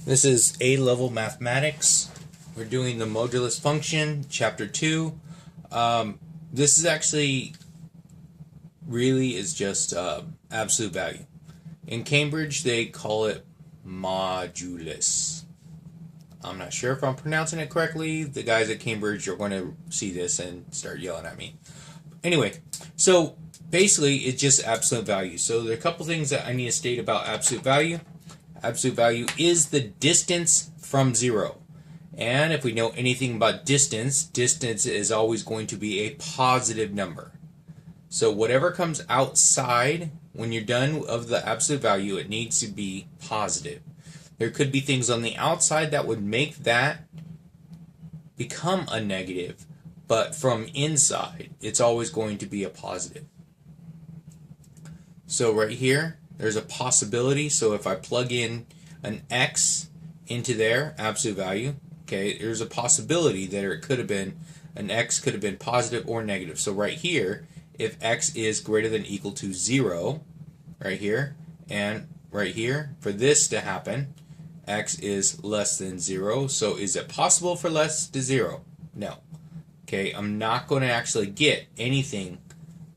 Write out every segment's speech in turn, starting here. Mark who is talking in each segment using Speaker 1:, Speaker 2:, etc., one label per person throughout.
Speaker 1: This is A-level mathematics. We're doing the modulus function, chapter 2. This is actually really is just absolute value. In Cambridge, they call it modulus. I'm not sure if I'm pronouncing it correctly. The guys at Cambridge are going to see this and start yelling at me. Anyway, so basically it's just absolute value. So there are a couple things that I need to state about absolute value. Absolute value is the distance from zero. And if we know anything about distance, distance is always going to be a positive number. So whatever comes outside when you're done of the absolute value, it needs to be positive. There could be things on the outside that would make that become a negative, but from inside, it's always going to be a positive. So right here, there's a possibility. So if I plug in an x into there, absolute value, okay, there's a possibility that it could have been, an x could have been positive or negative. So right here, if x is greater than or equal to 0, right here, and right here, for this to happen, x is less than 0. So is it possible for less to 0? No. Okay, I'm not going to actually get anything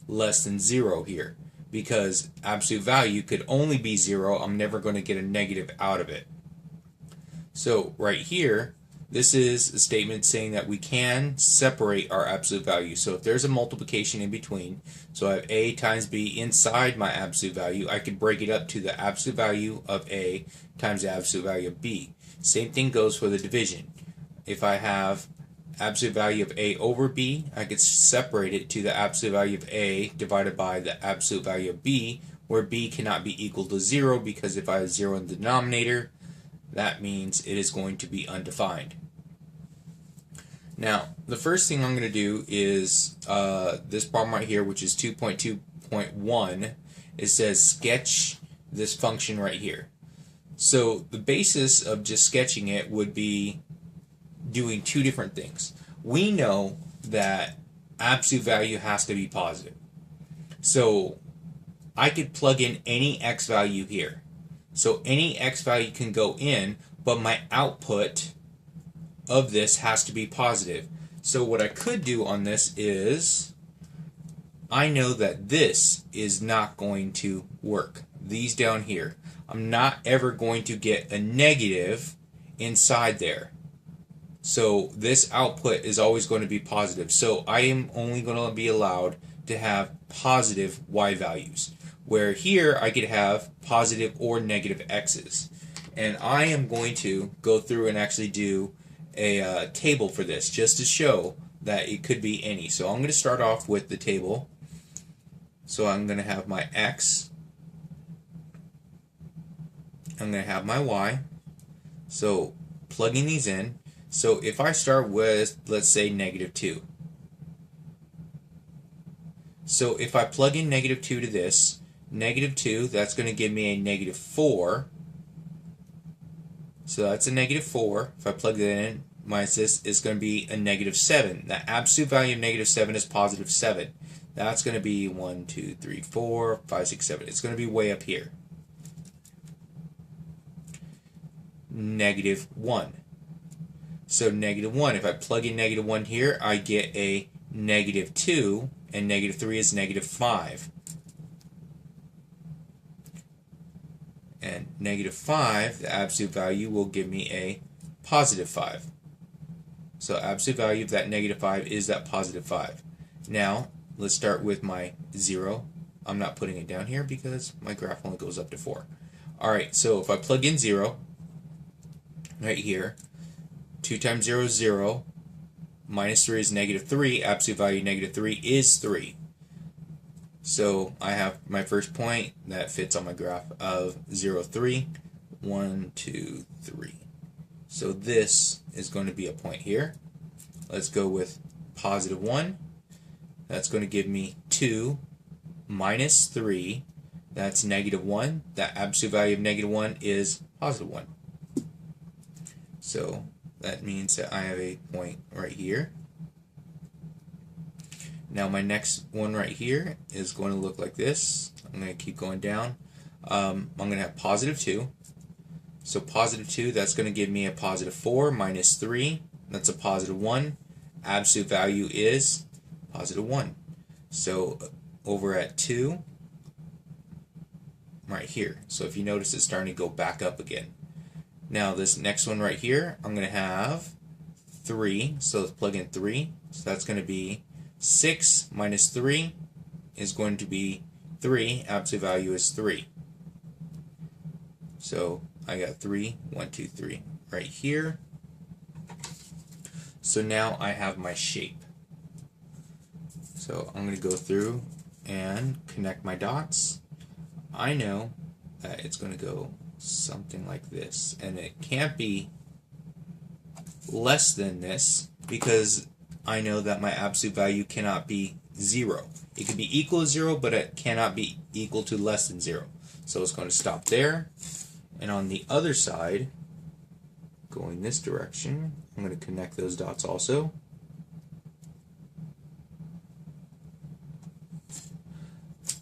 Speaker 1: less than 0 here, because absolute value could only be 0. I'm never going to get a negative out of it. So right here, this is a statement saying that we can separate our absolute value. So if there's a multiplication in between, so I have a times b inside my absolute value, I could break it up to the absolute value of a times the absolute value of b. Same thing goes for the division. If I have absolute value of a over b, I could separate it to the absolute value of a divided by the absolute value of b, where b cannot be equal to 0, because if I have 0 in the denominator, that means it is going to be undefined. Now, the first thing I'm going to do is this problem right here, which is 2.2.1. It says sketch this function right here. So the basis of just sketching it would be doing two different things. We know that absolute value has to be positive. So I could plug in any x value here. So any x value can go in, but my output of this has to be positive. So what I could do on this is, I know that this is not going to work. These down here, I'm not ever going to get a negative inside there. So this output is always going to be positive. So I am only going to be allowed to have positive y values, where here I could have positive or negative x's. And I am going to go through and actually do a table for this, just to show that it could be any. So I'm going to start off with the table. So I'm going to have my x. I'm going to have my y. So plugging these in. So if I start with, let's say, -2. So if I plug in -2 to this, -2, that's going to give me a -4. So that's a -4. If I plug that in, minus this is going to be a -7. The absolute value of -7 is positive 7. That's going to be 1, 2, 3, 4, 5, 6, 7. It's going to be way up here. -1. So -1, if I plug in -1 here, I get a -2, and -3 is -5. And -5, the absolute value will give me a positive 5. So absolute value of that -5 is that positive 5. Now, let's start with my 0. I'm not putting it down here because my graph only goes up to 4. Alright, so if I plug in 0, right here, 2 times 0 is 0, minus 3 is -3, absolute value -3 is 3. So I have my first point that fits on my graph of 0, 3, 1, 2, 3. So this is going to be a point here. Let's go with positive 1. That's going to give me 2 minus 3. That's -1. That absolute value of -1 is positive 1. So that means that I have a point right here. Now my next one right here is going to look like this. I'm going to keep going down. I'm going to have positive 2. So positive 2, that's going to give me a positive 4 minus 3. That's a positive 1. Absolute value is positive 1. So over at 2, right here. So if you notice, it's starting to go back up again. Now this next one right here, I'm going to have 3. So let's plug in 3. So that's going to be 6 minus 3 is going to be 3. Absolute value is 3. So I got 3, 1, 2, 3 right here. So now I have my shape. So I'm going to go through and connect my dots. I know that it's going to go something like this, and it can't be less than this because I know that my absolute value cannot be 0. It can be equal to 0, but it cannot be equal to less than 0. So it's going to stop there. And on the other side, going this direction, I'm going to connect those dots also.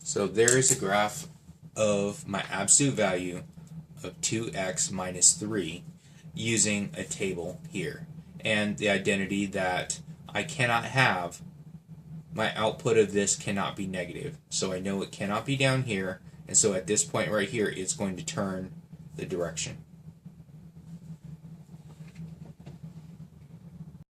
Speaker 1: So there is a graph of my absolute value of 2x minus 3 using a table here, and the identity that I cannot have, my output of this cannot be negative. So I know it cannot be down here, and so at this point right here it's going to turn the direction.